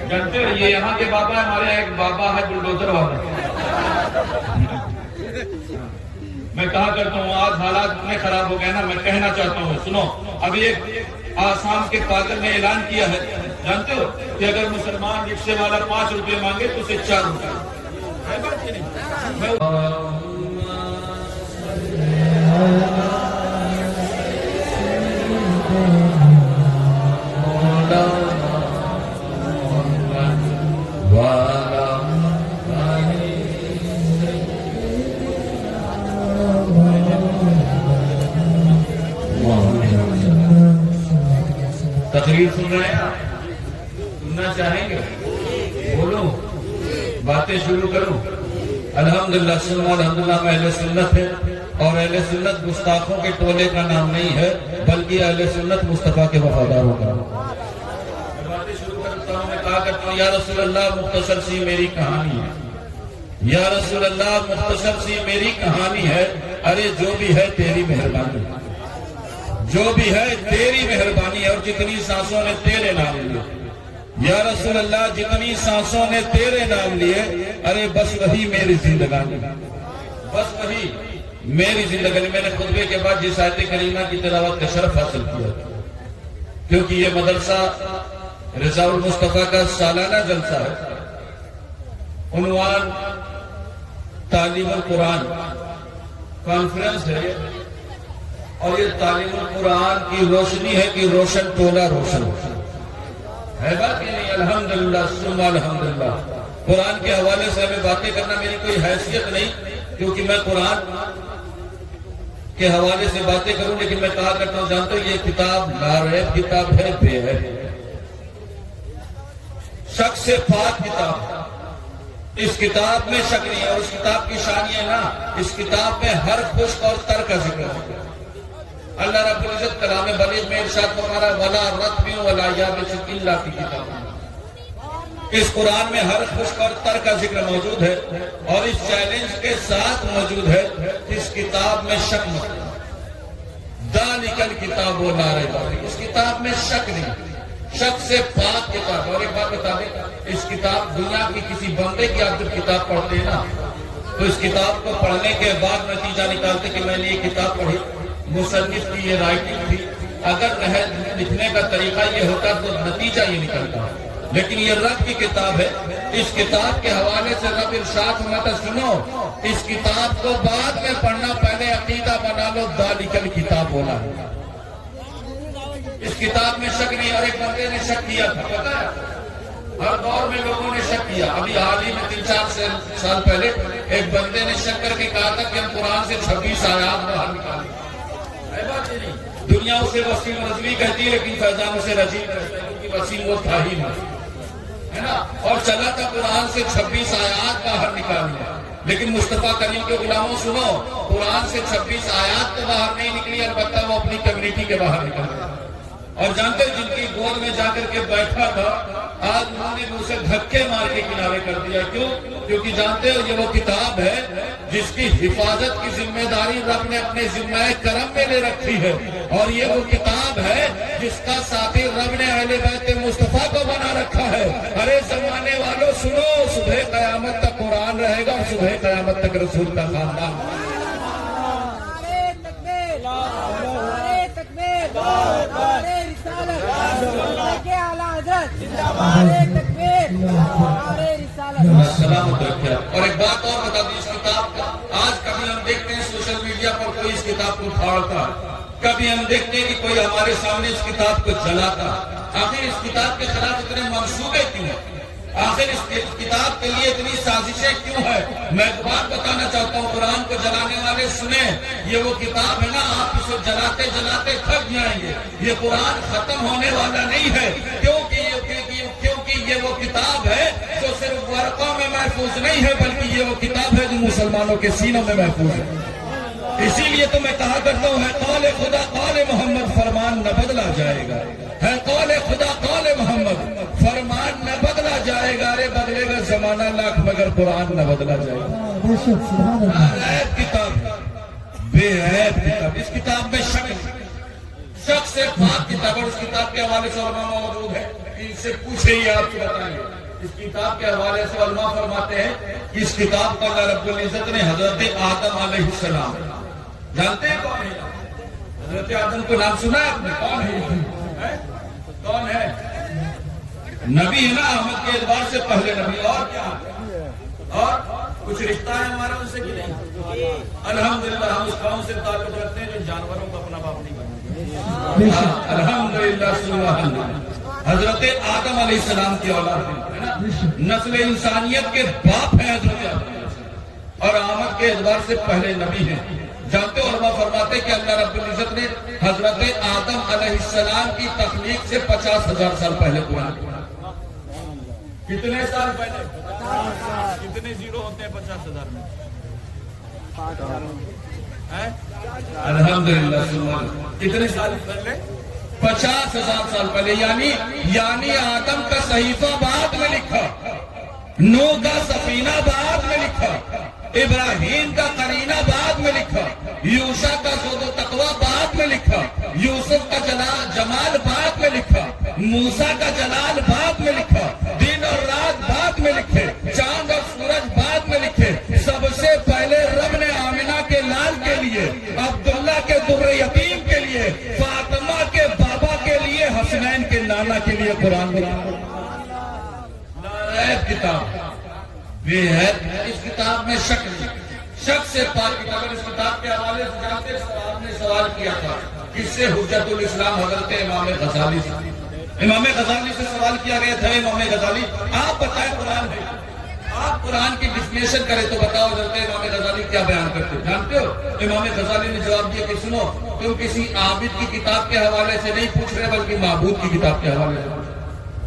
جانتے ہو یہ یہاں کے بابا ہے، ہمارے ایک بابا ہے بلڈوزر والا. میں کہا کرتا ہوں آج حالات اتنے خراب ہو گئے نا، میں کہنا چاہتا ہوں سنو. ابھی ایک آسام کے قاضی نے اعلان کیا ہے، جانتے ہو کہ اگر مسلمان رکشے والا 5 روپے مانگے تو اسے 4 روپے. تقریر سن رہے ہیں، سننا چاہیں گے؟ بولو، باتیں شروع کروں. الحمدللہ سنو الحمدللہ میں اہل سنت ہے، اور اہل سنت گستاخوں کے ٹولے کا نام نہیں ہے بلکہ اہل سنت مصطفیٰ کے وفاداروں کا. میں باتیں شروع کرتا ہوں، میں کہا کرتا ہوں یا رسول اللہ مختصر سی میری کہانی ہے، یا رسول اللہ مختصر سی میری کہانی ہے. ارے جو بھی ہے تیری مہربانی، جو بھی ہے تیری مہربانی ہے، اور جتنی سانسوں نے تیرے نام لیے یا رسول اللہ، جتنی سانسوں نے تیرے نام لیے، ارے بس وہی میری زندگانی، بس وہی میری زندگانی. میں نے خطبے کے بعد جس آیت کریمہ کی تلاوت کا شرف حاصل کیا، کیونکہ یہ مدرسہ رضا المصطفیٰ کا سالانہ جلسہ ہے. عنوان تعلیم القرآن کانفرنس ہے، اور یہ تعلیم القرآن کی روشنی ہے کہ روشن ٹولہ روشن ہے بات کہ نہیں. الحمدللہ ثم الحمدللہ. قرآن کے حوالے سے ہمیں باتیں کرنا میری کوئی حیثیت نہیں، کیونکہ میں قرآن کے حوالے سے باتیں کروں، لیکن میں کہا کرتا ہوں جانتے ہو یہ کتاب لاریب کتاب ہے، بے ہے، شک سے پاک کتاب. اس کتاب میں شک نہیں ہے، اور اس کتاب کی شان یہ ہے نا، اس کتاب میں ہر خشک اور تر کا ذکر ہے. اللہ رب العزت کلام بلیغ میں ارشاد فرما رہا ہے وَلَا رَطْبٍ وَلَا يَابِسٍ إِلَّا فِي كِتَابٍ. اس قرآن میں ہر خشک اور تر کا ذکر موجود ہے، اور اس چیلنج کے ساتھ موجود ہے اس کتاب میں شک مت. ذَلِكَ الْكِتَابُ لَا رَيْبَ فِيهِ. اس کتاب میں شک نہیں، شک سے پاک کتاب. اور ایک بات بتا دیں، اس کتاب دنیا کی کسی بندے کی آپ جب کتاب پڑھتے ہیں نا، تو اس کتاب کو پڑھنے کے بعد نتیجہ نکالتے کہ میں نے یہ کتاب پڑھی، مصنف کی یہ رائٹنگ تھی. اگر لکھنے کا طریقہ یہ ہوتا تو نتیجہ یہ نکلتا. لیکن یہ رب کی کتاب ہے. اس کتاب کے حوالے سے رب ارشاد فرماتا سنو، اس کتاب کو بعد میں پڑھنا، پہلے عقیدہ بنا لو ذالک الکتاب ہونا ہے. اس کتاب میں شک نہیں. اور ایک بندے نے شک کیا تھا، پتہ ہے ہر دور میں لوگوں نے شک کیا. ابھی حال ہی میں 3-4 سال پہلے ایک بندے نے شک کر کے کہا تھا کہ ہم قرآن سے 26 آیات باہر نکالیں. دنیا اسے وسیم رضوی کہتی ہے، لیکن فیضان اسے رجیم کہتا ہے، کیونکہ وسیم وہ تھا ہی نہیں، ہے نا. اور چلا تھا قرآن سے 26 آیات باہر نکالنے. لیکن مصطفیٰ کریم کے غلاموں سنو، قرآن سے 26 آیات تو باہر نہیں نکلی، البتہ وہ اپنی کمیونٹی کے باہر نکل گئے. اور جانتے جن کی گود میں جا کر کے بیٹھا تھا، آج انہوں نے اسے دھکے مار کے کنارے کر دیا. کیوں؟ کیونکہ جانتے ہو یہ وہ کتاب ہے جس کی حفاظت کی ذمہ داری رب نے اپنے ذمہ کرم میں لے رکھی ہے. اور یہ وہ کتاب ہے جس کا ساتھی رب نے اہل بیت مصطفیٰ کو بنا رکھا ہے. ارے زمانے والوں سنو، صبح قیامت تک قرآن رہے گا، اور صبح قیامت تک رسول کا خاندان. اور ایک بات اور بتا دیں، اس کتاب کا آج کبھی ہم دیکھتے ہیں سوشل میڈیا پر کوئی اس کتاب کو پھاڑتا، کبھی ہم دیکھتے ہیں کہ کوئی ہمارے سامنے اس کتاب کو جلاتا. آخر اس کتاب کے خلاف اتنے منصوبے کیوں ہیں؟ آخر اس کتاب کے لیے اتنی سازشیں کیوں ہے؟ میں ایک بات بتانا چاہتا ہوں، قرآن کو جلانے والے سنیں، یہ وہ کتاب ہے نا، آپ اسے جلاتے جلاتے تھک جائیں گے. یہ قرآن ختم ہونے والا نہیں ہے، کیونکہ یہ وہ کتاب ہے جو صرف ورقوں میں محفوظ نہیں ہے، بلکہ یہ وہ کتاب ہے جو مسلمانوں کے سینوں میں محفوظ ہے. اسی لیے تو میں کہا کرتا ہوں، ہے قول خدا قول محمد فرمان نہ بدلا جائے گا. ہے قول خدا قول محمد فرمان نہ بدلا جائے گا. ارے بدلے گا زمانہ لاکھ مگر قرآن نہ بدلا جائے گا. عیب کتاب، بے عیب کتاب. اس کتاب میں شک سے پاک کتاب اور اس کتاب کے حوالے سے علماء موجود ہے، ان سے پوچھے ہی آپ کو بتائیں گے۔ اس کتاب کے حوالے سے علماء فرماتے ہیں کہ اس کتاب کو اللہ رب العزت نے حضرت آدم علیہ السلام، جانتے ہیں کون ہے حضرت آدم کو؟ نام سنا ہے آپ نے؟ کون ہے؟ کون ہے؟ نبی ہے نا، احمد کے اعتبار سے پہلے نبی۔ اور کیا؟ اور کچھ رشتہ ہے ہمارا ان سے کہ نہیں؟ الحمدللہ ہم اس قوم سے تعلق رکھتے ہیں جو جانوروں کو اپنا باپ نہیں بناتے۔ الحمدللہ سبحان اللہ، حضرت آدم علیہ السلام کی اولاد ہے نا، نسل انسانیت کے باپ ہیں حضرت آدم، اور آمد کے اعتبار سے پہلے نبی ہیں۔ جانتے ہو علماء فرماتے کہ اللہ رب العزت نے حضرت آدم علیہ السلام کی تخلیق سے 50,000 سال پہلے قرآن کیا۔ کتنے سال پہلے؟ کتنے زیرو ہوتے ہیں 50,000 میں؟ الحمدللہ سبحان، کتنے سال پہلے؟ 50,000 سال پہلے، یعنی آدم کا صحیفہ بعد میں لکھا، نوح کا سفینہ بعد میں لکھا، ابراہیم کا قرینہ بعد میں لکھا، یوشع کا زہد و تقوی بعد میں لکھا، یوسف کا جمال بعد میں لکھا، موسیٰ کا جلال بعد میں لکھا، دن اور رات بعد میں لکھے، چاند اور سورج بعد میں لکھے۔ سب سے پہلے رب نے آمنہ کے لال کے لیے، عبداللہ کے در یتیم کے لیے، فاطمہ کے بابا کے لیے، حسنین کے نانا کے لیے قرآن لکھا۔ کتاب یہ ہے، اس کتاب میں شک سے پاک کتاب۔ اس کتاب کے حوالے سے جانتے صاحب نے سوال کیا تھا، کس سے؟ حجت الاسلام حضرت امام غزالی سے۔ امام غزالی سے سوال کیا گیا تھا، امام غزالی آپ بتائیں قرآن ہے، آپ قرآن کی ڈیفینیشن کریں تو بتاؤ حضرت امام غزالی کیا بیان کرتے ہیں؟ جانتے ہو امام غزالی نے جواب دیا کہ سنو، تم کسی عابد کی کتاب کے حوالے سے نہیں پوچھ رہے بلکہ معبود کی کتاب کے حوالے سے،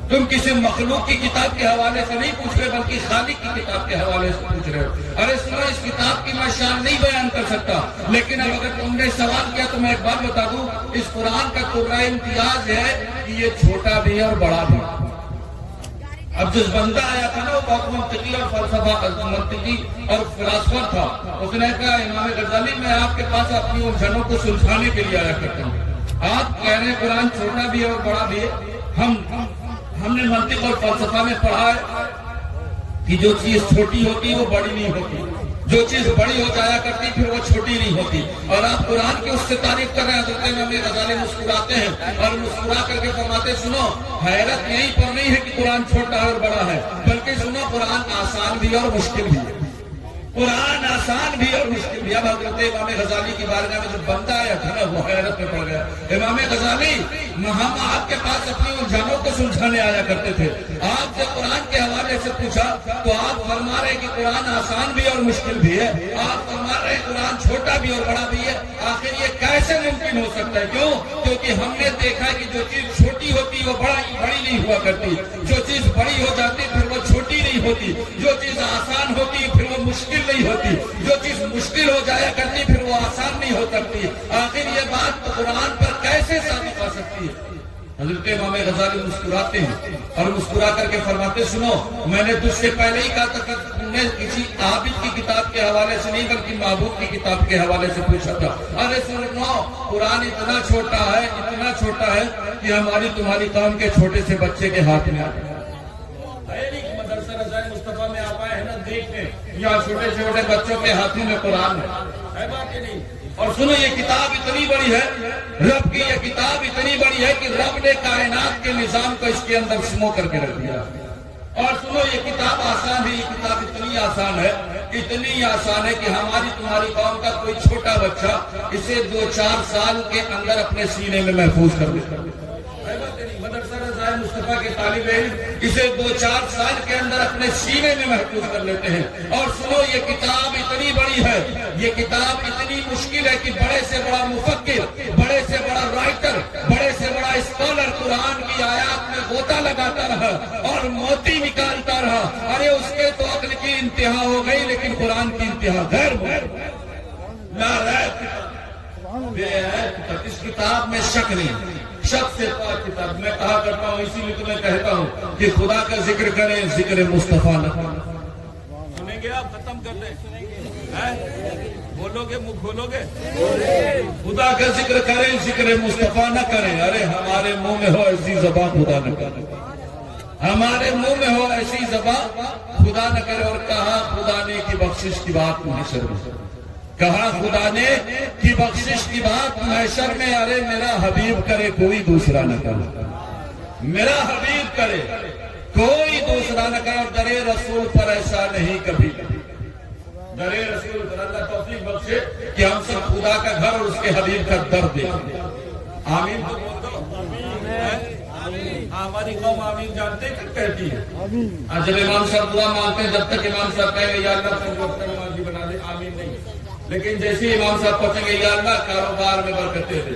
تم کسی مخلوق کی کتاب کے حوالے سے نہیں پوچھ رہے بلکہ خالق کی کتاب کے حوالے سے پوچھ رہے ہو۔ ارے سنو، اس کتاب کی میں شان نہیں بیان کر سکتا، لیکن اب اگر تم نے سوال کیا تو میں ایک بات بتا دوں، اس قرآن کا قرآن امتیاز ہے کہ یہ چھوٹا بھی ہے اور بڑا بھی۔ اب جس بندہ آیا تھا نا وہ بہت منطقی اور منطقی اور فلاسفر تھا، اس نے کہا امام غزالی میں آپ کے پاس اپنی الجھنوں کو سلجھانے کے لیے آیا کرتا ہوں، آپ کہہ رہے ہیں قرآن چھوٹا بھی ہے اور بڑا بھی ہے۔ ہم نے منطق اور فلسفہ میں پڑھا ہے کہ جو چیز چھوٹی ہوتی وہ بڑی نہیں ہوتی، جو چیز بڑی ہو جایا کرتی پھر وہ چھوٹی نہیں ہوتی، اور آپ قرآن کی اس سے تعریف کر رہے ہیں۔ حضرت امام غزالی مسکراتے ہیں اور مسکرا کر کے فرماتے ہیں، سنو، حیرت یہیں پر نہیں ہے کہ قرآن چھوٹا اور بڑا ہے، بلکہ سنو قرآن آسان بھی ہے اور مشکل بھی ہے، قرآن آسان بھی اور مشکل بھی۔ اب حضرت امام غزالی کی بارگاہ میں جو بندہ آیا تھا نا وہ حیرت میں پڑ گیا، امام غزالی ہم آپ کے پاس اپنی الجھنوں کو سلجھانے آیا کرتے تھے، آپ سے قرآن کے حوالے سے پوچھا تو آپ فرما رہے کہ قرآن آسان بھی اور مشکل بھی ہے، آپ فرما رہے قرآن چھوٹا بھی اور بڑا بھی ہے، آخر یہ کیسے ممکن ہو سکتا ہے؟ کیوں؟ کیونکہ ہم نے دیکھا ہے کہ جو چیز چھوٹی ہوتی وہ بڑی نہیں ہوا کرتی، جو چیز بڑی ہو جاتی پھر وہ چھوٹی نہیں ہوتی، جو چیز آسان ہوتی پھر وہ مشکل نہیں ہوتی، جو چیز مشکل ہو جایا کرتی پھر وہ آسان نہیں ہو سکتی۔ آخر یہ بات قرآن پر کیسے ثابت ہو سکتی ہے؟ حضرت امام غزالی مسکراتے ہیں اور مسکرا کر کے فرماتے، سنو، میں نے تجھ سے پہلے ہی کہا تھا کہ تم نے کسی عابد کی کتاب کے حوالے سے نہیں بلکہ معبود کی کتاب کے حوالے سے پوچھا تھا۔ ارے سنو، قرآن اتنا چھوٹا ہے کہ ہماری تمہاری قوم کے چھوٹے سے بچے کے ہاتھ میں آتا ہے۔ مدرسہ رضائے مصطفیٰ میں آپ آئے ہیں نا دیکھنے، یہاں چھوٹے چھوٹے بچوں کے ہاتھوں میں قرآن ہے بات نہیں؟ اور سنو، یہ کتاب اتنی بڑی ہے، رب کی یہ کتاب اتنی بڑی ہے کہ رب نے کائنات کے نظام کو اس کے اندر سمو کر کے رکھ دیا۔ اور سنو، یہ کتاب آسان ہے، یہ کتاب اتنی آسان ہے کہ ہماری تمہاری قوم کا کوئی چھوٹا بچہ اسے 2-4 سال کے اندر اپنے سینے میں محفوظ کر دیتا ہے۔ مدرسہ رضائے مصطفیٰ کے طالب علم اسے 2-4 سال کے اندر اپنے سینے میں محفوظ کر لیتے ہیں۔ اور سنو، یہ کتاب اتنی بڑی ہے، یہ کتاب اتنی مشکل ہے کہ بڑے سے بڑا مفکر، بڑے سے بڑا رائٹر، بڑے سے بڑا اسکالر قرآن کی آیات میں غوطہ لگاتا رہا اور موتی نکالتا رہا، ارے اس کے تو عقل کی انتہا ہو گئی لیکن قرآن کی انتہا غیر اس کتاب میں شک نہیں، شک سے پاک کتاب۔ میں کہا کرتا ہوں، اسی لیے تمہیں کہتا ہوں کہ خدا کا ذکر کریں، ذکر مصطفیٰ نہ کریں۔ سنیں گے آپ؟ ختم کر دیں، بولو گے منہ کھولو گے؟ خدا کا ذکر کریں ذکر مصطفیٰ نہ کریں. ارے ہمارے منہ میں ہو ایسی زبان خدا نہ کرے. ہمارے منہ میں ہو ایسی زبان خدا نہ کرے. اور کہا خدا نے کی بخشش کی بات محشر میں, کہا خدا نے کی بخشش کی بات محشر میں. ارے میرا حبیب کرے کوئی دوسرا نہ کرے, میرا حبیب کرے کوئی دوسرا نہ کرے. اور درے رسول پر ایسا نہیں کبھی. درے رسول پر اللہ توفیق بخشے کہ ہم سب خدا کا گھر اور اس کے حبیب کا در دیکھیں. آمین تو بول دو. ہماری قوم آمین جانتے کیا کہتی ہے؟ جب امام صاحب دعا مانگتے ہیں, جب تک امام صاحب کہیں گے یا اللہ سب وقت نمازی بنا دے, آمین نہیں. لیکن جیسے امام صاحب پہنچیں گے یا اللہ کاروبار میں برکتیں دے,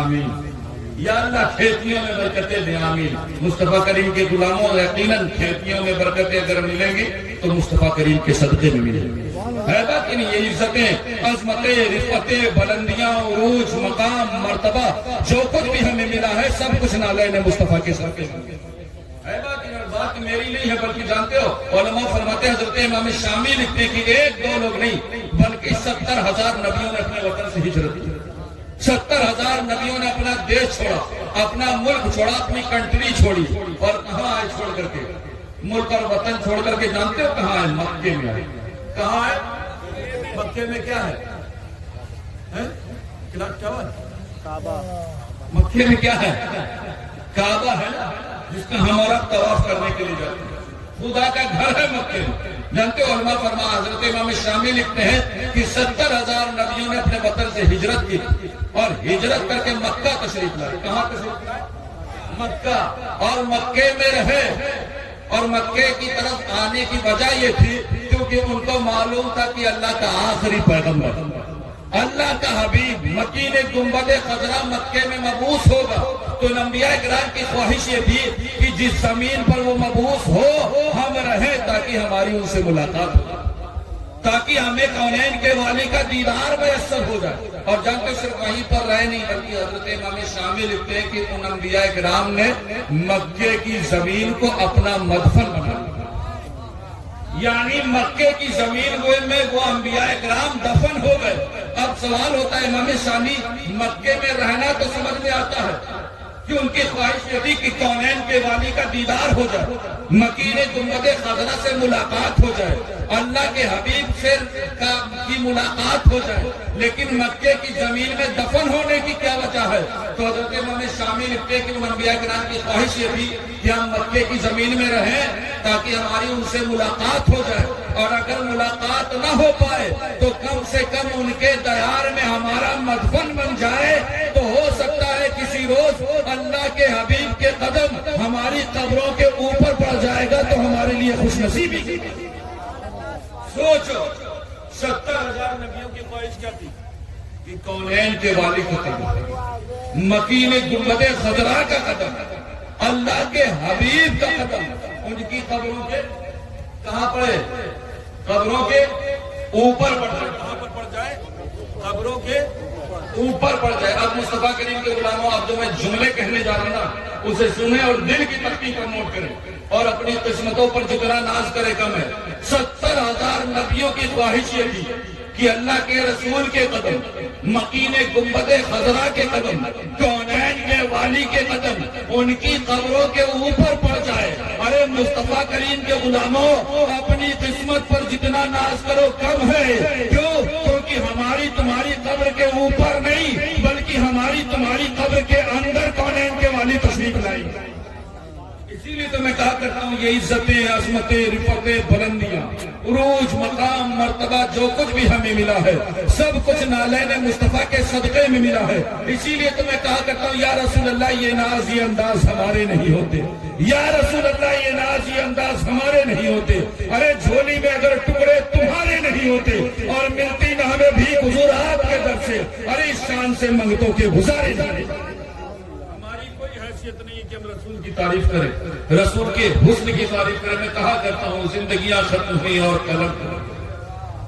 آمین. یا اللہ کھیتیوں میں برکتیں دے, آمین. مصطفیٰ کریم کے غلاموں یقیناً کھیتیوں میں برکتیں اگر ملیں گی تو مصطفیٰ کریم کے صدقے میں ملیں گی. ہے بات کہ نہیں؟ یہ عزتیں, عظمتیں, رفعتیں, بلندیاں, عروج, مقام, مرتبہ جو کچھ بھی ہمیں ملا ہے سب کچھ نالین مصطفیٰ کے صدقے میں. ہے بات میری نہیں ہے بلکہ جانتے ہو علماء فرماتے ہیں, حضرت امام شامی لکھتے کہ ایک دو لوگ نہیں بلکہ 70,000 نبیوں نے اپنے وطن سے ہجرت کی. 70,000 نبیوں نے اپنا دیش چھوڑا, اپنا ملک چھوڑا, اپنی کنٹری چھوڑی. اور کہاں آئے چھوڑ کر کے؟ ملک اور وطن چھوڑ کر کے جانتے ہو کہاں آئے؟ مکے میں آئے. کہاں ہے مکے میں؟ کیا ہے مکے میں؟ کیا ہے؟ کعبہ ہے جس کا ہم اور اب طواف کرنے کے لیے جاتے ہیں. خدا کا گھر ہے مکے میں. جانتے ہو علماء فرما حضرت امام شامی لکھتے ہیں کہ 70,000 نبیوں نے اپنے وطن سے ہجرت کی اور ہجرت کر کے مکہ تشریف لائے. کہاں تشریف لائے؟ مکہ. اور مکے میں رہے. اور مکے کی طرف آنے کی وجہ یہ تھی کیونکہ ان کو معلوم تھا کہ اللہ کا آخری پیغمبر, اللہ کا حبیب مکین گنبد خضرا مکے میں مبعوث ہوگا. تو انبیاء کرام کی خواہش یہ تھی کہ جس زمین پر وہ مبعوث ہو ہم رہیں تاکہ ہماری ان سے ملاقات ہو, تاکہ ہمیں کونین کے والی کا دیدار میسر ہو جائے. اور جانتے صرف وہیں پر رہے نہیں بلکہ حضرت امام شامی لکھتے ہیں کہ ان انبیاء کرام نے مکے کی زمین کو اپنا مدفن بنا, یعنی مکے کی زمین میں وہ انبیاء کرام دفن ہو گئے. اب سوال ہوتا ہے امام شامی مکے میں رہنا تو سمجھ میں آتا ہے کہ ان کی خواہش یہ تھی کہ کونین کے والی کا دیدار ہو جائے, مکین گنبد خضرا سے ملاقات ہو جائے, اللہ کے حبیب سے کی ملاقات ہو جائے. لیکن مکے کی زمین میں دفن ہونے کی کیا وجہ ہے؟ تو حضرت امام شامی لکھتے کہ انبیاء کرام کی خواہش یہ تھی کہ ہم مکے کی زمین میں رہیں تاکہ ہماری ان سے ملاقات ہو جائے. اور اگر ملاقات نہ ہو پائے تو کم سے کم ان کے دیار میں ہمارا مدفن بن جائے تو ہو سکتا ہے کسی روز اللہ کے حبیب کے قدم ہماری قبروں کے اوپر پڑ جائے گا تو ہمارے لیے خوش نصیبی کی. سوچو 70,000 نبیوں کی خواہش کیا تھی کہ کونین کے والی کا قدم, مکین گنبد خضرا کا قدم, اللہ کے حبیب کا قدم ان کی قبروں کے کہاں پڑے؟ قبروں کے اوپر پڑ جائے. کہاں پر پڑ جائے؟ قبروں کے اوپر پڑ جائے. اب مصطفیٰ کریم کے غلاموں اب جو میں جملے کہنے جا رہا ہوں نا اسے سنیں اور دل کی تختی پر نوٹ کریں اور اپنی قسمتوں پر جتنا ناز کرے کم ہے. 70,000 نبیوں کی خواہش یہ تھی کہ اللہ کے رسول کے قدم, مکین گنبد خضرا کے قدم, کونین کے والی کے قدم ان کی قبروں کے اوپر پڑ جائے. ارے مصطفیٰ کریم کے غلاموں اپنی قسمت پر جتنا ناز کرو کم ہے. کیوں؟ کیونکہ ہماری تمہاری قبر کے اوپر نہیں بلکہ ہماری تمہاری قبر کے اندر کونین کے والی تشریف لائی. اسی لیے تو میں کہا کرتا ہوں یہ عزتیں, عظمتیں, رفعتیں, بلندیاں, عروج, مقام, مرتبہ جو کچھ بھی ہمیں ملا ہے سب کچھ نالین مصطفیٰ کے صدقے میں ملا ہے. اسی لیے تو میں کہا کرتا ہوں یا رسول اللہ یہ ناز یہ انداز ہمارے نہیں ہوتے, یا رسول اللہ یہ ناز یہ انداز ہمارے نہیں ہوتے. ارے جھولی میں اگر ٹکڑے تمہارے نہیں ہوتے اور ملتی نہ ہمیں بھی حضور آپ کے در سے, ارے اس شان سے منگتوں کے گزارے جانے. نہیں کہ ہم رسول کی تعریف کریں, رسول کے حسن کی تعریف کریں. میں کہا کرتا ہوں زندگیاں ختم ہوئی اور قلم,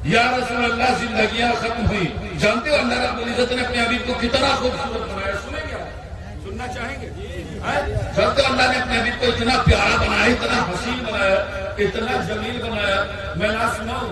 یا رسول اللہ زندگیاں ختم ہوئی. جانتے ہو اللہ رب العزت نے اپنے حبیب کو کتنا خوبصورت بنایا, سنیں گے؟ سننا چاہیں گے؟ جانتے ہو اللہ نے اپنے حبیب کو اتنا پیارا بنایا, اتنا حسین بنایا, اتنا جمیل بنایا. میں نہ سناؤں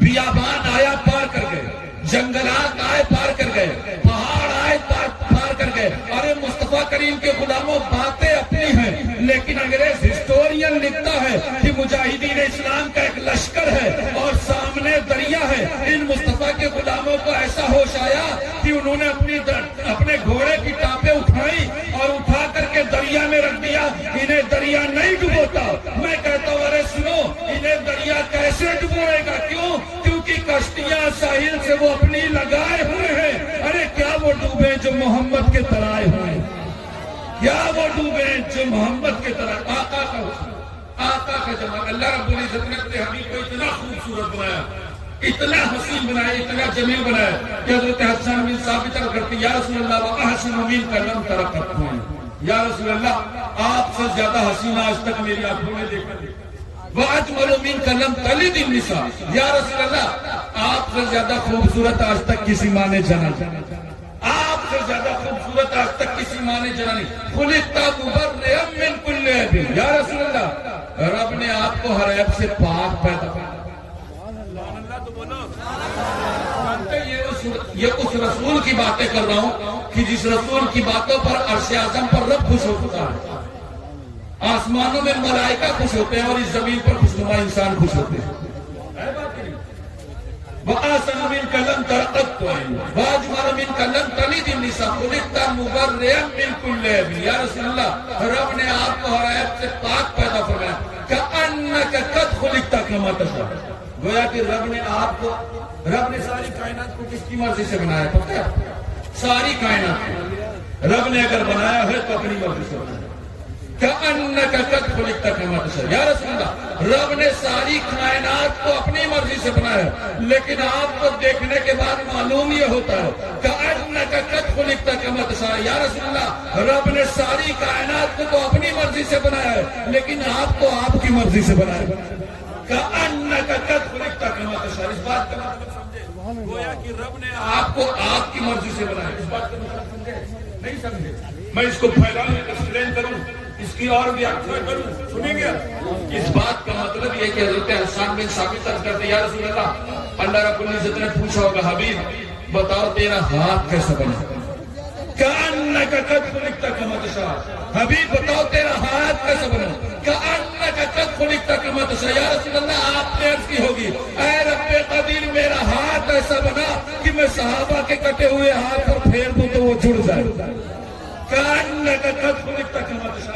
بیابان آیا پار کر گئے، جنگلات آئے پار کر گئے، پہاڑ آئے پار کر گئے. ارے مصطفیٰ کریم کے غلاموں باتیں اپنی ہیں، لیکن انگریز ہسٹورین لکھتا ہے کہ مجاہدین اسلام کا ایک لشکر ہے اور سامنے دریا ہے. ان مصطفیٰ کے غلاموں کو ایسا ہوش آیا کہ انہوں نے اپنے گھوڑے کی ٹاپیں اٹھائی اور اٹھا کر کے دریا میں رکھ دیا. انہیں دریا نہیں ڈبوتا. میں کہتا ہوں ارے سنو، انہیں دریا کیسے ڈبوئے گا؟ کیوں؟ کیونکہ کشتیاں ساحل سے وہ اپنی لگائے ہوئے ہیں. ارے کیا وہ ڈوبے جو محمد کے ترائے ہوئے ہیں؟ کیا وہ ڈوبے جو محمد کے طرح آقا کا جمال. اللہ رب العزت نے اپنے حبیب کو اتنا خوبصورت بنایا، اتنا حسین بنایا، اتنا جمیل بنایا کہ حضرت حسن بن ثابت کرتی یا رسول اللہ وَأَحْسَنُ مِنْكَ لَمْ تَرَ قَطُّ. یا رسول اللہ آپ سے زیادہ حسین آج تک میری آنکھوں نے دیکھا. وَأَجْمَلُ مِنْكَ لَمْ تَلِدِ النِّسَاءُ. یا رسول اللہ آپ سے زیادہ خوبصورت آج تک کسی ماں نے جنا. آپ سے زیادہ خوبصورت آج تک کسی ماں نے جنا نہیں. خُلِقْتَ مُبَرِّئًا مِنْ كُلِّ عَیْبٍ. یا رسول اللہ رب نے آپ کو ہر عیب سے پاک پیدا کیا. یہ اس رسول کی باتیں کر رہا ہوں کہ جس رسول کی باتوں پر عرش اعظم پر رب خوش ہوتا ہے، آسمانوں میں ملائکہ خوش ہوتے ہیں اور اس زمین پر خوشنما انسان خوش ہوتے ہیں. وَأَحْسَنُ مِنْكَ لَمْ تَرَ قَطُّ عَيْنٌ وَأَجْمَلُ مِنْكَ لَمْ تَلِدِ النِّسَاءُ خُلِقْتَ مُبَرِّئًا مِنْ كُلِّ عَیْبٍ. یا رسول اللہ رب نے آپ کو ہر عیب سے پاک پیدا فرمایا. كَأَنَّكَ قَدْ خُلِقْتَ كَمَا تَشَاءُ. گویا کہ رب نے ساری کائنات کو کس کی مرضی سے بنایا؟ پتہ ہے؟ ساری کائنات رب نے اگر بنایا ہے تو اپنی مرضی سے بنایا. كَأَنَّكَ قَدْ خُلِقْتَ كَمَا تَشَاءُ. یا رسول اللہ رب نے ساری کائنات کو اپنی مرضی سے بنایا، لیکن آپ کو دیکھنے کے بعد معلوم یہ ہوتا ہے كَأَنَّكَ قَدْ خُلِقْتَ كَمَا تَشَاءُ. یا رسول اللہ رب نے ساری کائنات کو تو اپنی مرضی سے بنایا ہے، لیکن آپ کو آپ کی مرضی سے بنایا. كَأَنَّكَ قَدْ خُلِقْتَ كَمَا تَشَاءُ. اس بات کا مطلب سمجھے؟ گویا کہ رب نے آپ کو آپ کی مرضی سے بنایا. اس بات کا مطلب سمجھے؟ نہیں سمجھے؟ میں اس کو پھیلاؤں، ایکسپلین کروں، اس کی اور بھی ویاخیا کروں، سنیں گے؟ اس بات کا مطلب یہ کہ حضرت حسن بن ثابت کرتے یا رسول اللہ اللہ رب العزت نے پوچھا ہوگا حبیب بتاؤ تیرا ہاتھ کیسے بنا؟ كَأَنَّكَ قَدْ خُلِقْتَ كَمَا تَشَاءُ. حبیب بتاؤ تیرا ہاتھ کیسے بنا؟ كَأَنَّكَ قَدْ خُلِقْتَ كَمَا تَشَاءُ. یا رسول اللہ آپ نے عرض کی ہوگی اے رب قدیر میرا ہاتھ ایسا بنا کہ میں صحابہ کے کٹے ہوئے ہاتھ پر پھیر دوں تو وہ جڑ جائے. كَأَنَّكَ قَدْ خُلِقْتَ كَمَا تَشَاءُ.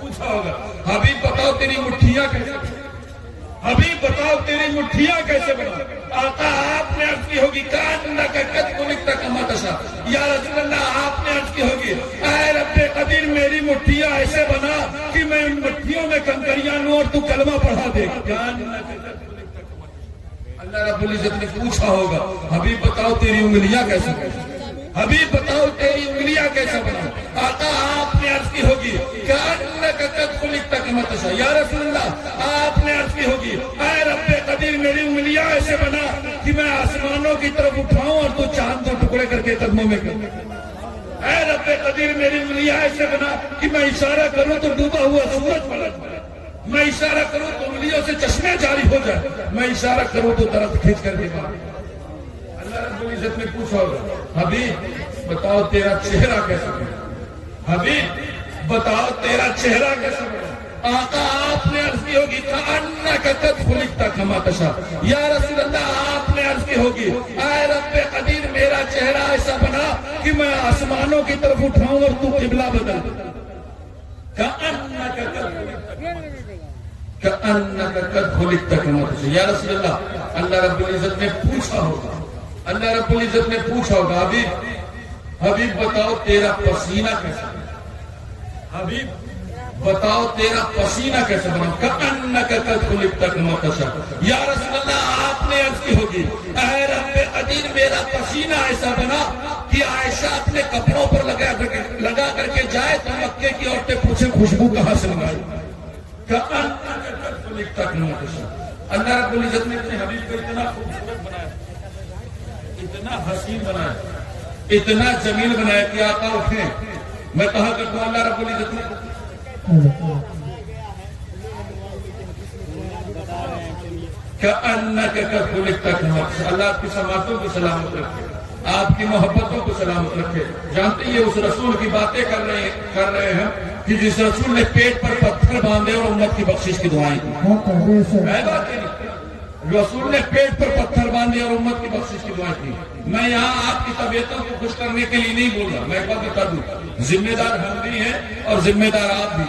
پوچھا ہوگا حبیب بتاؤ تیری مٹھیاں کیسے بنا؟ حبیب بتاؤ تیری مٹھیاں کیسے بنا؟ آقا آپ نے عرض کی ہوگی كَأَنَّكَ قَدْ خُلِقْتَ كَمَا تَشَاءُ. یا رسول اللہ آپ نے عرض کی ہوگی اے رب قدیر میری مٹھیاں ایسے بنا کہ میں ان مٹھیوں میں کنکریاں لوں اور تو کلمہ پڑھا دے. اللہ رب العزت نے پوچھا ہوگا حبیب بتاؤ تیری انگلیاں کیسے بنا؟ حبیب بتاؤ تیری انگلیاں کیسے بنا؟ آقا آپ نے عرض کی ہوگی كَأَنَّكَ قَدْ خُلِقْتَ كَمَا تَشَاءُ. یا رسول اللہ آپ نے عرض کی ہوگی اے رب قدیر میری انگلیاں ایسے بنا کہ میں آسمانوں کی طرف اٹھاؤں اور تو چاند کو ٹکڑے کر کے قدموں میں کروں. اے رب قدیر میری انگلیاں ایسے بنا کہ میں اشارہ کروں تو ڈوبا ہوا سورج پلٹ جائے، میں اشارہ کروں تو انگلیوں سے چشمے جاری ہو جائے، میں اشارہ کروں تو درخت کھینچ کر کے مارے. اللہ رب العزت نے پوچھا ہوگا حبیب بتاؤ تیرا چہرہ کیسے بنا؟ حبیب بتاؤ تیرا چہرہ کیسے بنا؟ آقا آپ نے عرض کی ہوگی كَأَنَّكَ قَدْ خُلِقْتَ كَمَا تَشَاءُ. یا رسول اللہ آپ نے عرض کی ہوگی اے رب قدیر میرا چہرہ ایسا بنا کہ میں آسمانوں کی طرف اٹھاؤں اور تو قبلہ بدل. كَأَنَّكَ قَدْ خُلِقْتَ كَمَا تَشَاءُ. یا رسول اللہ رب العزت نے پوچھا ہوگا اللہ رب العزت نے پوچھا ہوگا حبیب بتاؤ تیرا پسینہ کیسے بنا؟ حبیب بتاؤ تیرا پسینہ کیسے بنا؟ كَأَنَّكَ قَدْ خُلِقْتَ كَمَا تَشَاءُ. یا رسول اللہ آپ نے عرض کی ہوگی اے رب قدیر میرا پسینہ ایسا بنا کہ عائشہ اپنے کپڑوں پر لگا کر کے جائے تو مکے کی عورتیں پوچھیں خوشبو کہاں سے منگائی. كَأَنَّكَ قَدْ خُلِقْتَ كَمَا تَشَاءُ. اللہ رب العزت نے اپنے حبیب کو اتنا خوبصورت بنایا، اتنا حسین بنایا، اتنا جمیل بنایا کہ آقا اٹھیں. میں کہا کرتا ہوں اللہ رب العزت نے کأنک قد خلقت کما تشاء. اللہ آپ کی سماعتوں کو سلامت رکھے, آپ کی محبتوں کو سلامت رکھے. جانتے ہیں یہ اس رسول کی باتیں کر رہے ہیں کہ جس رسول نے پیٹ پر پتھر باندھے اور امت کی بخشش کی دعائیں کی. ہے بات نہیں, رسول نے پیٹ پر پتھر باندھے اور امت کی بخشش کی دعائیں کی. میں یہاں آپ کی طبیعتوں کو خوش کرنے کے لیے نہیں بول رہا. میں ایک بات بتا دوں, ذمہ دار ہم بھی ہیں اور ذمہ دار آپ بھی.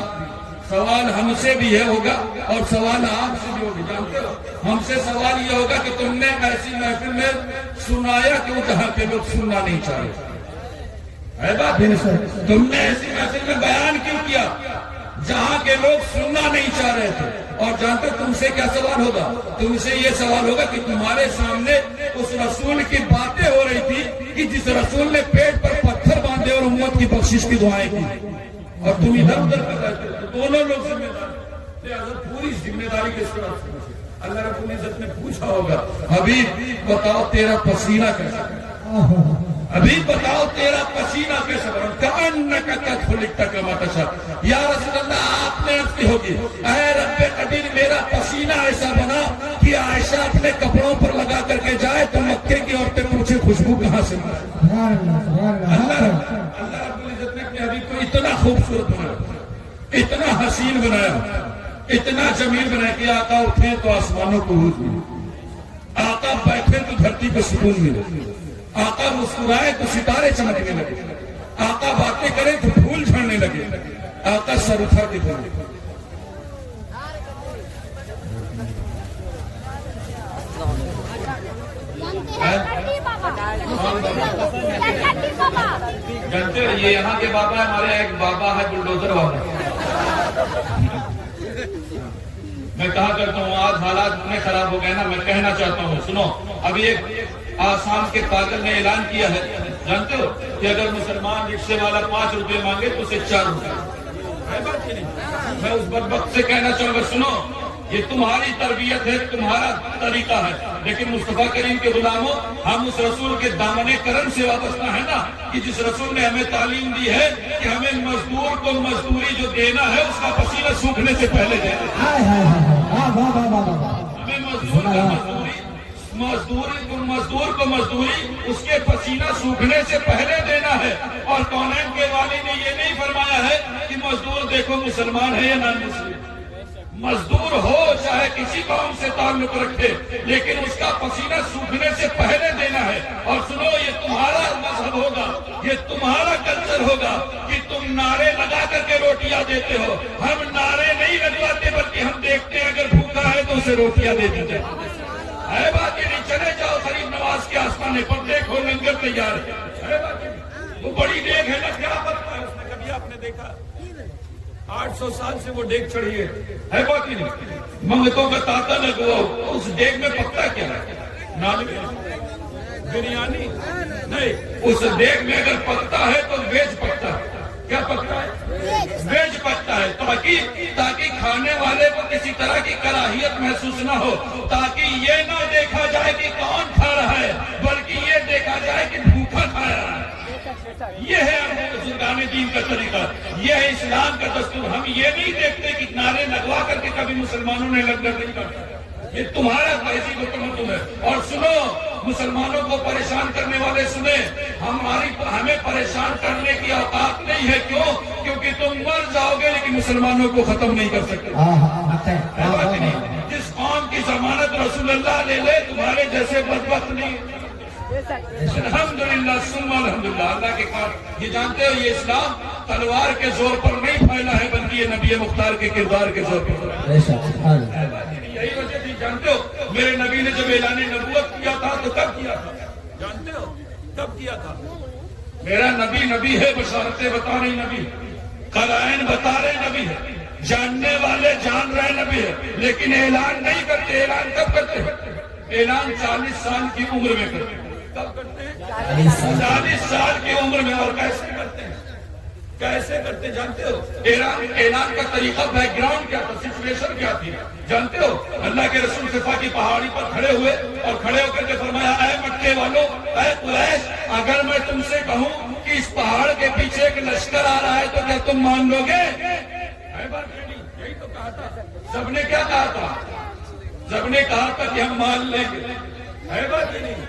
سوال ہم سے بھی ہے ہوگا اور سوال آپ سے بھی ہوگا. جانتے ہو ہم سے سوال یہ ہوگا کہ تم نے ایسی محفل میں سنایا کیوں جہاں کے لوگ سننا نہیں چاہ رہے. ہے بات, تم نے ایسی محفل میں بیان کیوں کیا جہاں کے لوگ سننا نہیں چاہ رہے تھے. اور جانتے تم سے کیا سوال ہوگا, تم سے یہ سوال ہوگا کہ تمہارے سامنے اس رسول کی باتیں ہو رہی تھی کہ جس رسول نے پیٹ پر پتھر باندھے اور امت کی بخشش کی دعائیں کی, اور تم ادھر ادھر کر رہے تھے. تو دونوں لوگ ذمہ دار. پوری ذمہ داری کس طرح سے اللہ رب العزت نے پوچھا ہوگا, حبیب بتاؤ تیرا پسینہ کیسا ہے, حبیب بتاؤ تیرا پسینہ کیسا ہے. کأنک قد خلقت کما تشاء. یا رسول اللہ آپ نے عرض کی ہوگی, اے رب قدیر میرا پسینہ ایسا بنا کہ عائشہ اپنے کپڑوں پر لگا کر کے جائے تو مکے کی عورتیں پوچھے خوشبو کہاں سے ملے. اللہ رب العزت نے اپنے حبیب کو اتنا خوبصورت بنایا, اتنا حسین بنایا, اتنا جمیل بنایا کہ آقا اٹھے تو آسمانوں کو عروج ملے, آقا بیٹھے تو دھرتی کو سکون ملے, آقا مسکرائے تو ستارے چمکنے لگے, آقا باتیں کریں تو پھول جھڑنے لگے, آقا سر اٹھا کے بولے. جانتے ہو یہ یہاں کے بابا ہے, ہمارے ایک بابا ہے بلڈوزر والا. میں کہا کرتا ہوں آج حالات اتنے خراب ہو گئے نا, میں کہنا چاہتا ہوں سنو. ابھی ایک آسام کے پاگل نے اعلان کیا ہے, جانتے ہو کہ اگر مسلمان رکشے والا 5 روپے مانگے تو اسے 4 روپے. میں اس بدبخت سے کہنا چاہوں گا سنو, یہ تمہاری تربیت ہے, تمہارا طریقہ ہے, لیکن مصطفیٰ کریم کے غلاموں ہم اس رسول کے دامن کرم سے وابستہ ہے نا, کہ جس رسول نے ہمیں تعلیم دی ہے کہ ہمیں مزدور کو مزدوری جو دینا ہے اس کا پسینہ سوکھنے سے پہلے دینا ہے. ہمیں مزدور کو مزدوری اس کے پسینہ سوکھنے سے پہلے دینا ہے. اور کونین کے والی نے یہ نہیں فرمایا ہے کہ مزدور دیکھو مسلمان ہے یا نان مسلم. مزدور ہو چاہے کسی قوم سے تعلق رکھے, لیکن اس کا پسینہ سوکھنے سے پہلے دینا ہے. اور سنو یہ تمہارا مذہب ہوگا, یہ تمہارا کلچر ہوگا کہ تم نعرے لگا کر کے روٹیاں دیتے ہو. ہم نعرے نہیں لگواتے بلکہ ہم دیکھتے ہیں اگر بھوکا ہے تو اسے روٹیاں دے دیتے ہیں. ہے بات یہ نہیں, چلے جاؤ غریب نواز کے آسمانے پر دیکھو لنگر تیار ہے. وہ بڑی دیکھ ہے نا, کیا پتہ ہے اس نے, کبھی آپ نے دیکھا 800 سال سے وہ دیکھ چڑھی ہے بات ہی نہیں. منگتوں کا تاتا لگوا, اس دیکھ میں پکتا کیا ہے, نالوے بریانی نہیں, اس دیکھ میں اگر پکتا ہے تو ویج پکتا ہے. کیا پکتا ہے, ویج پکتا ہے, تاکہ کھانے والے کو کسی طرح کی کراہیت محسوس نہ ہو, تاکہ یہ نہ دیکھا جائے کہ کون کھا رہا ہے بلکہ یہ دیکھا جائے کہ بھوکا کھا رہا ہے. یہ ہے بزرگان دین کا طریقہ, یہ ہے اسلام کا دستور. ہم یہ نہیں دیکھتے کہ نعرے لگوا کر کے کبھی مسلمانوں نے لنگر نہیں کرتا. یہ تمہارا تہذیب و تمدن ہے. اور سنو, مسلمانوں کو پریشان کرنے والے سنیں, ہمیں پریشان کرنے کی اوقات نہیں ہے. کیوں؟ کیونکہ تم مر جاؤ گے لیکن مسلمانوں کو ختم نہیں کر سکتے. جس قوم کی ضمانت رسول اللہ لے لے, تمہارے جیسے بدبخت نہیں. الحمدللہ ثم الحمدللہ. اللہ کے کار, یہ جانتے ہو یہ اسلام تلوار کے زور پر نہیں پھیلا ہے بلکہ یہ نبی مختار کے کردار کے زور پر. یہی وجہ تھی, جانتے ہو میرے نبی نے جب اعلان نبوت کیا تھا تو کب کیا تھا, جانتے ہو کب کیا تھا؟ میرا نبی ہے, بشارتیں بتا رہی نبی, قرائن بتا رہے نبی ہے, جاننے والے جان رہے نبی ہے, لیکن اعلان نہیں کرتے. اعلان کب کرتے ہیں؟ اعلان 40 سال کی عمر میں کرتے ہیں. کب کرتے ہیں؟ 40 سال کی عمر میں. اور کیسے کرتے ہیں, کیسے کرتے جانتے ہو؟ اعلان کا طریقہ, بیک گراؤنڈ کیا تھا, سچویشن کیا تھی جانتے ہو؟ اللہ کے رسول صفا کی پہاڑی پر کھڑے ہوئے اور کھڑے ہو کر کے فرمایا, اے مکے والوں, اے قریش, اگر میں تم سے کہوں کہ اس پہاڑ کے پیچھے ایک لشکر آ رہا ہے تو کیا تم مان لو گے؟ یہی تو کہا تھا. سب نے کیا کہا تھا؟ سب نے کہا تھا کہ ہم مان لیں گے، ہے بات نہیں؟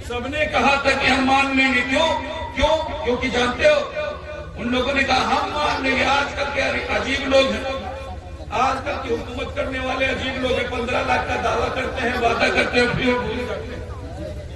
سب نے کہا تھا کہ ہم مان لیں گے. کیوں؟ کیونکہ جانتے ہو ان لوگوں نے کہا ہم مان لیں گے. آج کل کے عجیب لوگ ہیں، آج کل کی حکومت کرنے والے عجیب لوگ ہیں. 15 لاکھ کا دعویٰ کرتے ہیں، وعدہ کرتے ہیں، پھر بھول جاتے ہیں.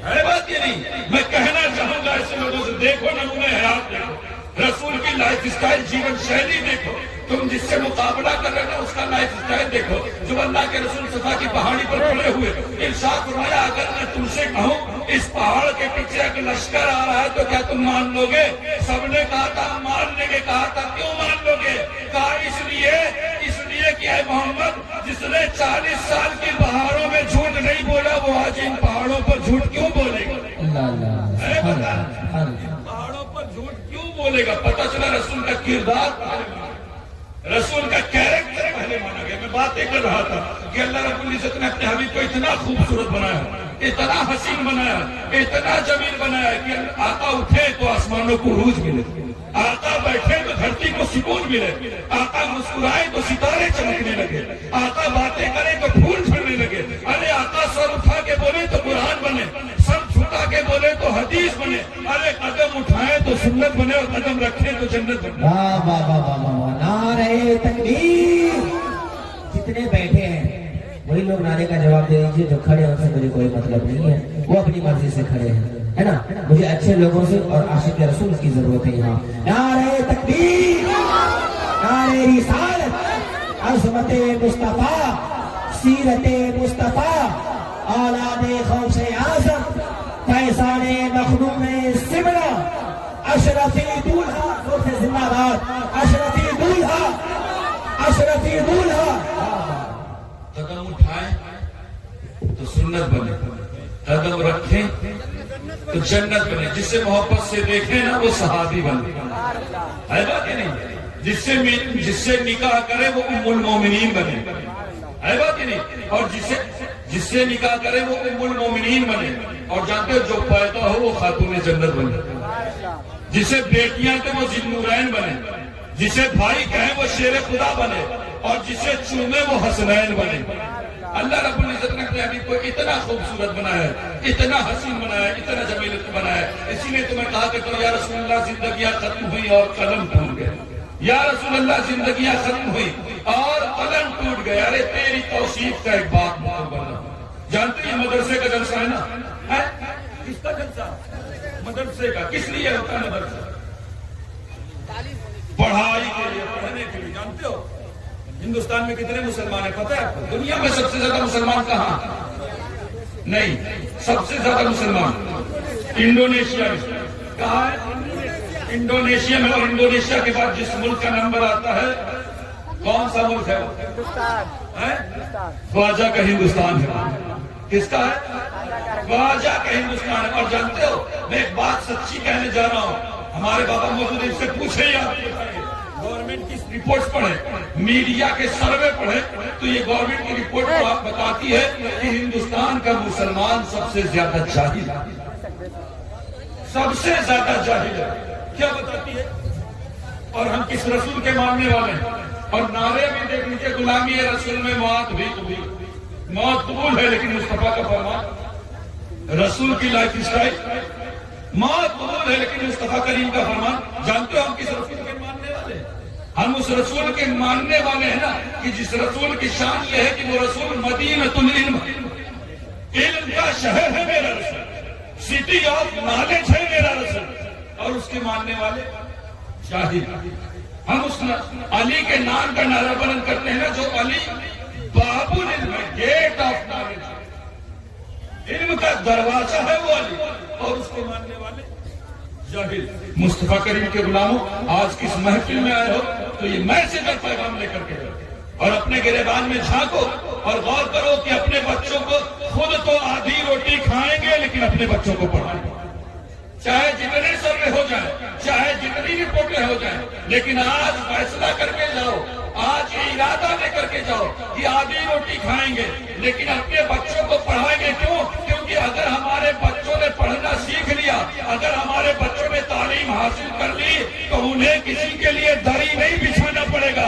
ہے بات یہ نہیں؟ میں کہنا چاہوں گا ایسے لوگوں سے، دیکھو نمونے حیات دیکھو، رسول کی لائف اسٹائل، جیون شیلی دیکھو. تم جس سے مقابلہ کر رہے ہو اس کا لائف اسٹائل دیکھو. جو اللہ کے رسول صفا کی پہاڑی پر کھڑے ہوئے، ارشاد فرمایا اگر میں تم سے کہوں اس پہاڑ کے پیچھے ایک لشکر آ رہا ہے تو کیا تم مان لو گے؟ سب نے کہا تھا ہم مان لیں گے. کہا تھا کیوں مان لو گے؟ کہا اس لیے کہ اے محمد جس نے 40 سال کی پہاڑوں میں جھوٹ نہیں بولا وہ آج ان پہاڑوں پر جھوٹ کیوں بولے گا؟ پہاڑوں پر جھوٹ کیوں بولے گا؟ پتہ چلا رسول کا کردار، رسول کا کیریکٹر پہلے مانا گیا. میں باتیں کر رہا تھا کہ اللہ رب العزت نے اپنے حبیب کو اتنا خوبصورت بنایا، اتنا حسین بنایا، اتنا جمیل بنایا کہ آقا اٹھے تو آسمانوں کو عروج ملے، آقا بیٹھے تو دھرتی کو سکون ملے، آقا مسکرائے تو ستارے چمکنے لگے، آقا باتیں کرے تو پھول جھڑنے لگے. ارے آقا سر اٹھا کے بولے تو قرآن بنے، سر جھکا کے بولے تو حدیث بنے، ارے قدم اٹھائے تو سنت بنے اور قدم رکھے تو جنت بنے. واہ واہ واہ واہ واہ، نعرہ تکبیر. جتنے بیٹھے ہیں وہی لوگ نعرے کا جواب دے دیجیے، جو کھڑے ہیں ان سے مجھے کوئی مطلب نہیں ہے، وہ اپنی مرضی سے کھڑے ہیں، ہے نا؟ مجھے اچھے لوگوں سے اور عاشق رسول کی ضرورت ہے یہاں. نعرہ تکبیر، نعرہ رسالت، عظمت مصطفیٰ، سیرت مصطفیٰ، اولاد غوث اعظم، فیضان مخدوم سمرہ، اشرفی دولہا، زور سے زندہ باد، اشرفی دولہا، اشرفی دولہا. قدم اٹھائیں تو سنت بنے، قدم رکھیں تو جنت بنے. جس سے محبت سے دیکھیں نا وہ صحابی بنے، ہے بات ہے نہیں؟ جس سے نکاح کرے وہ ام المومنین بنے، ہے بات ہے نہیں؟ اور جس سے نکاح کرے وہ ام المومنین بنے. اور جانتے ہو جو پیدا ہو وہ خاتون جنت بنے، جسے بیٹیاں تھے وہ ذی النورین بنے، جسے بھائی کہیں وہ شیر خدا بنے، اور جسے چومے وہ حسنین بنے. اللہ رب العزت نے اپنے حبیب کو اتنا خوبصورت بنایا ہے، اتنا حسین بنایا ہے، اتنا جمیل بنایا ہے. اسی لیے تمہیں کہا کہ تو یا رسول اللہ زندگیاں ختم ہوئی اور قلم ٹوٹ گئے. یا رسول اللہ زندگیاں ختم ہوئی اور قلم ٹوٹ گئے. ارے تیری توصیف کا ایک بات بنا. جانتے ہیں مدرسے کا جلسہ ہے نا؟ کس کا جلسہ؟ مدرسے کا. کس لیے ہوتا ہے مدرسہ؟ پڑھائی کے لیے، پڑھنے کے لیے. جانتے ہو ہندوستان میں کتنے مسلمان ہیں پتہ ہے؟ دنیا میں سب سے زیادہ مسلمان کہاں؟ نہیں، سب سے زیادہ مسلمان انڈونیشیا میں. کہاں ہے؟ انڈونیشیا میں. اور انڈونیشیا کے بعد جس ملک کا نمبر آتا ہے کون سا ملک ہے؟ خواجہ کا ہندوستان ہے. کس کا ہے؟ خواجہ کا ہندوستان ہے. اور جانتے ہو میں ایک بات سچی کہنے جا رہا ہوں، ہمارے بابا موجود ان سے پوچھے یا گورنمنٹ کی رپورٹس پڑھیں، میڈیا کے سروے پڑھیں تو یہ گورنمنٹ کی رپورٹ بتاتی ہے کہ ہندوستان کا مسلمان سب سے زیادہ جاہل ہے، سب سے زیادہ جاہل ہے. کیا بتاتی ہے؟ اور ہم کس رسول کے ماننے والے ہیں؟ اور نعرے بھی دیکھ لیجیے، غلامی رسول میں موت بھی قبول، موت قبول ہے لیکن مصطفیٰ کا فرمان، رسول کی لائف اسٹائل، موت قبول ہے لیکن مصطفیٰ کریم کا فرمان. جانتے ہو ہم کس رسول کے ماننے والے ہیں؟ ہم اس رسول کے ماننے والے ہیں نا کہ جس رسول کی شان یہ ہے کہ وہ رسول مدینۃ العلم، علم کا شہر ہے میرا رسول، سٹی آف نالج ہے میرا رسول. اور اس کے ماننے والے جاہل. ہم اس علی کے نام کا نعرہ بلند کرتے ہیں نا، جو علی باب العلم ہے، گیٹ آف نالج، علم کا دروازہ ہے وہ علی. اور اس کے ماننے والے جاہل. مصطفیٰ کریم کے غلاموں، آج کس محفل میں آئے ہو تو یہ میسج اور پیغام لے کر کے اور اپنے گریبان میں جھانکو اور غور کرو کہ اپنے بچوں کو، خود تو آدھی روٹی کھائیں گے لیکن اپنے بچوں کو پڑھائیں گے، چاہے جتنے سروے ہو جائیں، چاہے جتنی رپورٹیں ہو جائیں. لیکن آج فیصلہ کر کے جاؤ، آج یہ ارادہ لے کر کے جاؤ کہ آدھی روٹی کھائیں گے لیکن اپنے بچوں کو پڑھائیں گے. کیوں؟ کیونکہ اگر ہمارے بچوں نے پڑھنا سیکھ لیا، اگر ہمارے بچوں نے تعلیم حاصل کر لی تو انہیں کسی کے لیے دری نہیں بچھانا پڑے گا،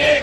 1